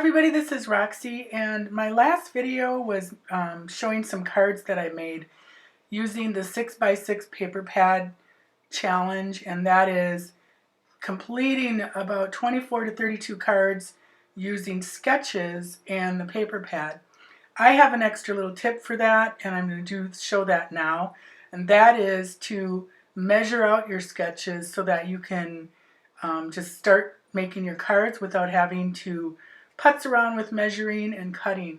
Everybody, this is Roxy, and my last video was showing some cards that I made using the 6x6 paper pad challenge, and that is completing about 24 to 32 cards using sketches and the paper pad. I have an extra little tip for that, and I'm going to show that now, and that is to measure out your sketches so that you can just start making your cards without having to putz around with measuring and cutting.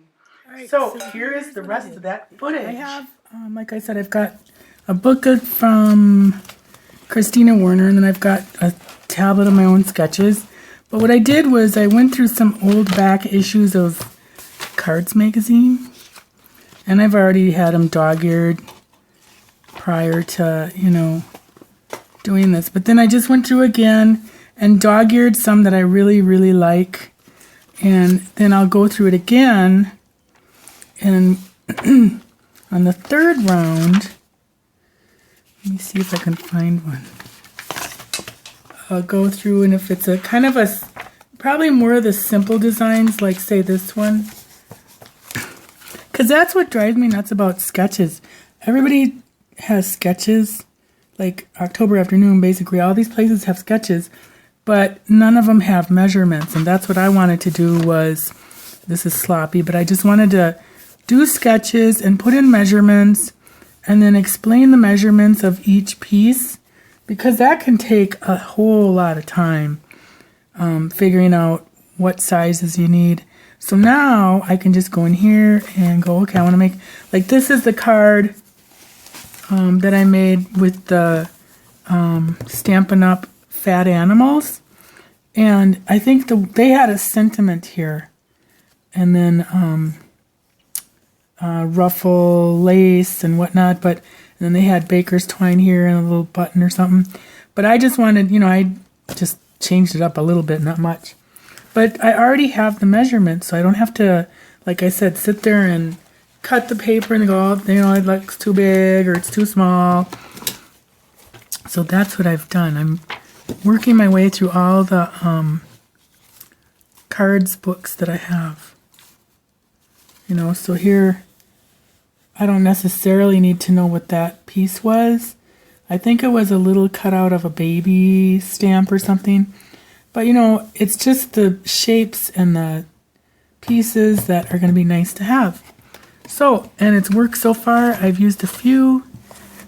Right, so here is the rest of that footage. I have, like I said, I've got a booklet from Christina Werner, and then I've got a tablet of my own sketches. But what I did was I went through some old back issues of Cards magazine, and I've already had them dog-eared prior to, doing this. But then I just went through again and dog-eared some that I really, really like. And then I'll go through it again, and on the third round, let me see if I can find one. I'll go through, and if it's a kind of a, probably more of the simple designs, like say this one, because that's what drives me nuts about sketches. Everybody has sketches, like October Afternoon, basically all these places have sketches, but none of them have measurements, and that's what I wanted to do was, this is sloppy, but I just wanted to do sketches and put in measurements and then explain the measurements of each piece, because that can take a whole lot of time figuring out what sizes you need. So now I can just go in here and go, okay, I want to make, like this is the card that I made with the Stampin' Up! Fat Animals, and I think they had a sentiment here, and then ruffle lace and whatnot, but and then they had baker's twine here and a little button or something. But I just wanted, I just changed it up a little bit, not much. But I already have the measurements, so I don't have to, like I said, sit there and cut the paper and go, it looks too big or it's too small. So that's what I've done. I'm working my way through all the cards books that I have. So here, I don't necessarily need to know what that piece was. I think it was a little cutout of a baby stamp or something. But it's just the shapes and the pieces that are going to be nice to have. So, and it's worked so far. I've used a few.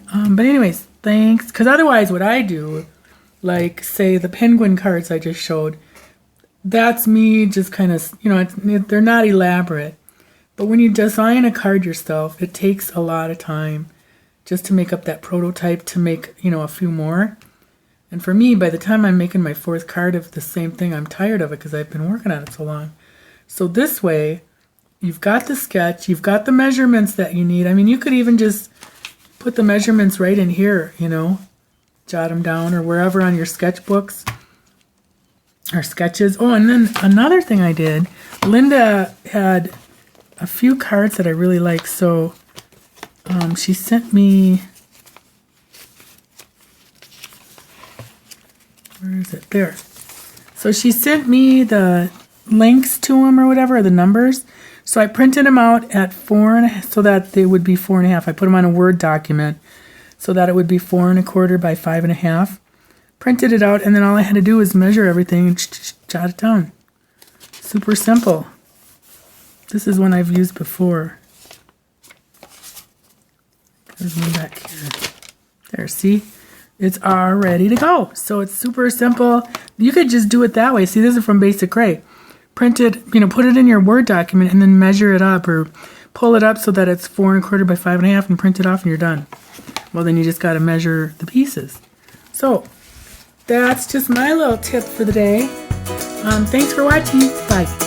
But anyways, thanks. Because otherwise what I do, like say the penguin cards I just showed, that's me just kind of, they're not elaborate. But when you design a card yourself, it takes a lot of time just to make up that prototype to make, a few more. And for me, by the time I'm making my fourth card of the same thing, I'm tired of it because I've been working on it so long. So this way, you've got the sketch, you've got the measurements that you need. I mean, you could even just put the measurements right in here, jot them down or wherever on your sketchbooks or sketches. Oh, and then another thing I did, Linda had a few cards that I really like. So she sent me, where is it? There. So she sent me the links to them or whatever, or the numbers. So I printed them out at 4.5, so that they would be 4.5. I put them on a Word document so that it would be 4 1/4 by 5.5. Printed it out, and then all I had to do was measure everything and jot it down. Super simple. This is one I've used before. There's one back here. There, see? It's all ready to go. So it's super simple. You could just do it that way. See, this is from Basic Gray. Print it, put it in your Word document and then measure it up or pull it up so that it's 4 1/4 by 5.5 and print it off and you're done. Well, then you just got to measure the pieces. So that's just my little tip for the day. Thanks for watching. Bye.